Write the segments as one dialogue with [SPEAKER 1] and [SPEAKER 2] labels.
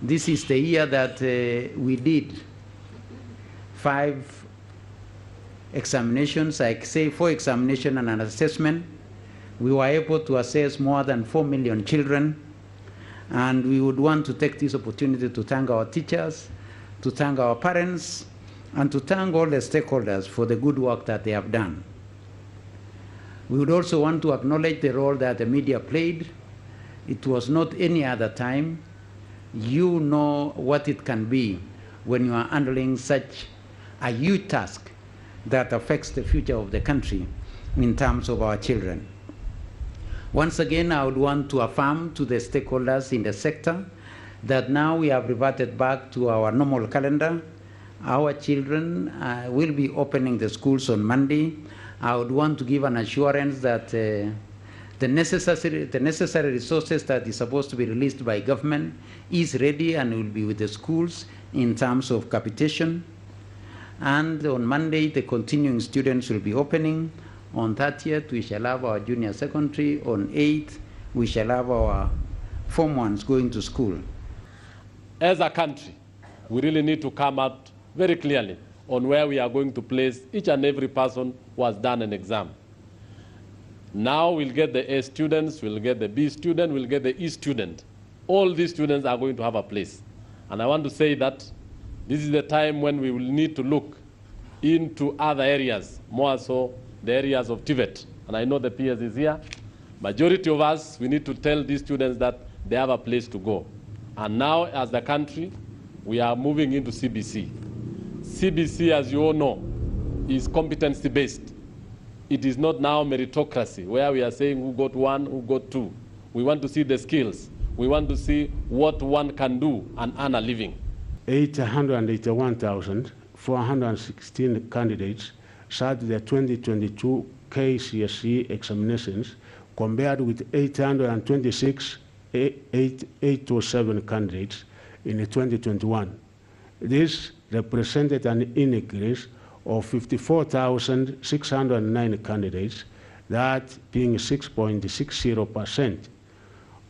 [SPEAKER 1] This is the year that we did 5 examinations, like say 4 examinations and an assessment. We were able to assess more than 4 million children, and we would want to take this opportunity to thank our teachers, to thank our parents, and to thank all the stakeholders for the good work that they have done. We would also want to acknowledge the role that the media played. It was not any other time. You know what it can be when you are handling such a huge task that affects the future of the country in terms of our children. Once again, I would want to affirm to the stakeholders in the sector that now we have reverted back to our normal calendar. Our children will be opening the schools on Monday. I would want to give an assurance that the necessary resources that is supposed to be released by government is ready and will be with the schools in terms of capitation. And on Monday, the continuing students will be opening. On 30th, we shall have our junior secondary. On 8th, we shall have our Form 1s going to school.
[SPEAKER 2] As a country, we really need to come out very clearly on where we are going to place each and every person who has done an exam. Now we'll get the A students, we'll get the B student, we'll get the E student. All these students are going to have a place. And I want to say that this is the time when we will need to look into other areas, more so the areas of TVET. And I know the PS is here. Majority of us, we need to tell these students that they have a place to go. And now, as a country, we are moving into CBC. CBC, as you all know, is competency-based. It is not now meritocracy, where we are saying who got 1, who got 2. We want to see the skills. We want to see what one can do and earn a living.
[SPEAKER 3] 881,416 candidates sat the 2022 KCSE examinations, compared with 826,807 candidates in 2021. This represented an increase of 54,609 candidates, that being 6.60%.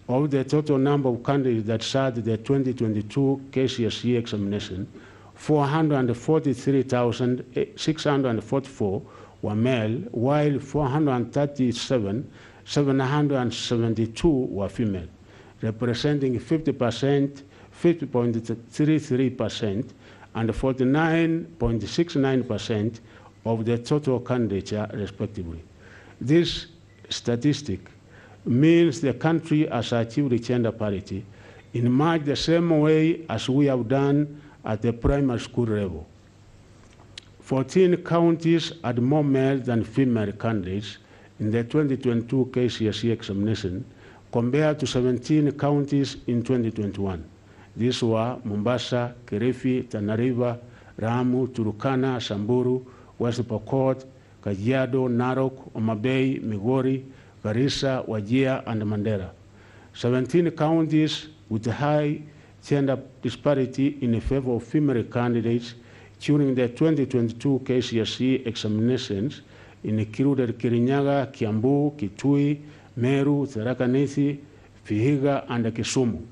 [SPEAKER 3] Of the total number of candidates that sat the 2022 KCSE examination, 443,644 were male, while 437,772 were female, representing 50.33% and 49.69% of the total candidature, respectively. This statistic means the country has achieved gender parity in much the same way as we have done at the primary school level. 14 counties had more male than female candidates in the 2022 KCSE examination, compared to 17 counties in 2021. These were Mombasa, Kilifi, Tana River, Lamu, Turkana, Samburu, West Pokot, Kajiado, Narok, Omabay, Migori, Garissa, Wajir, and Mandera. 17 counties with high gender disparity in favor of female candidates during the 2022 KCSE examinations included Kirinyaga, Kiambu, Kitui, Meru, Tharaka Nithi, Vihiga, and Kisumu.